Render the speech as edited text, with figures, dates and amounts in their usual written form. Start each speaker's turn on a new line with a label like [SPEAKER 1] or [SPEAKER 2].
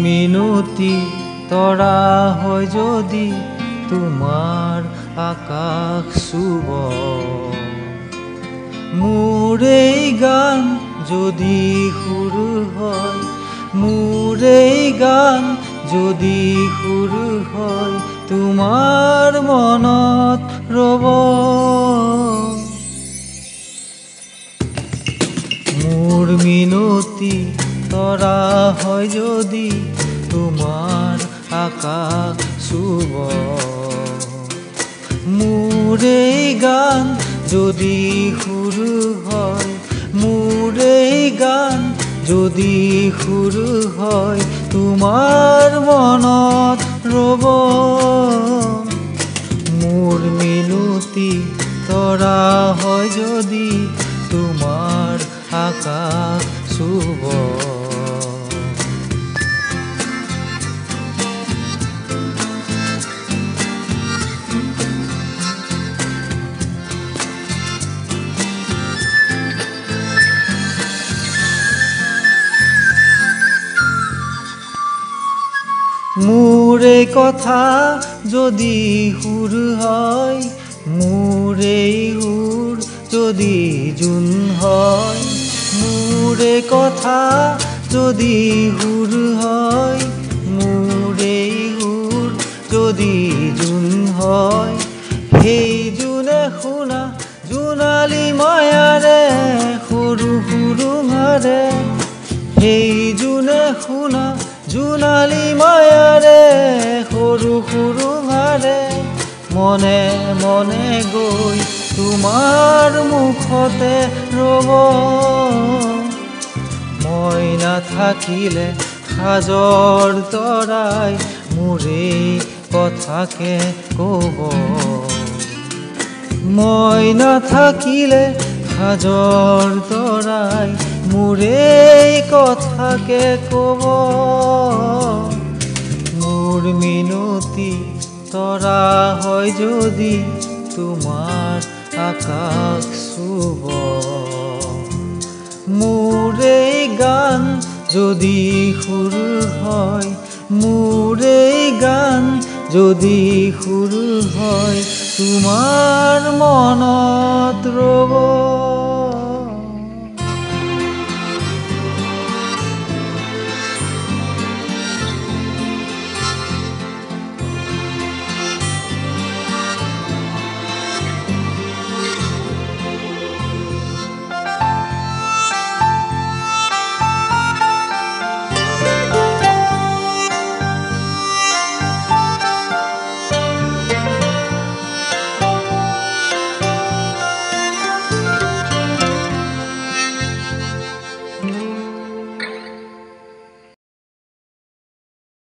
[SPEAKER 1] মিনতি তৰা হয় যদি তোমাৰ আকাশ চুব, মোৰ এই গান যদি সুৰ হয়, মোৰ এই গান যদি সুৰ হয়, তোমাৰ মনত ৰ'ব। মোৰ মিনতি তৰা হয় যদি তোমাৰ আকাশ চুব, মোৰ এই গান যদি সুৰ হয়, মোৰ এই গান যদি সুৰ হয়, তোমাৰ মনত ৰ'ব। মোৰ মিনতি তৰা হয় যদি তোমাৰ আকাশ চুব। মোৰ এই কথা যদি সুৰ হয়, মোৰ এই সুৰ যদি জোন হয়, মোৰ এই কথা যদি সুৰ হয়, মোৰ এই সুৰ যদি জোন হয়, সেই জোনে শুনা জোনালী মায়াৰে সৰু সুৰুঙাৰে, সেই জোনে শুনা জোনালী মায়াৰে সৰু সুৰুঙাৰে, মনে মনে গৈ তোমাৰ মুখতে ৰ'ব। মই নাথাকিলে সাজৰ তৰাই মোৰ এই কথাকে ক'ব, মই নাথাকিলে সাজৰ তৰাই মোৰ এই কথাকে ক'ব। মোৰ মিনতি তৰা হয় যদি তোমাৰ আকাশ চুব, মোৰ এই গান যদি সুৰ হয়, মোৰ এই গান যদি সুৰ হয়, তোমাৰ মনত ৰ'ব।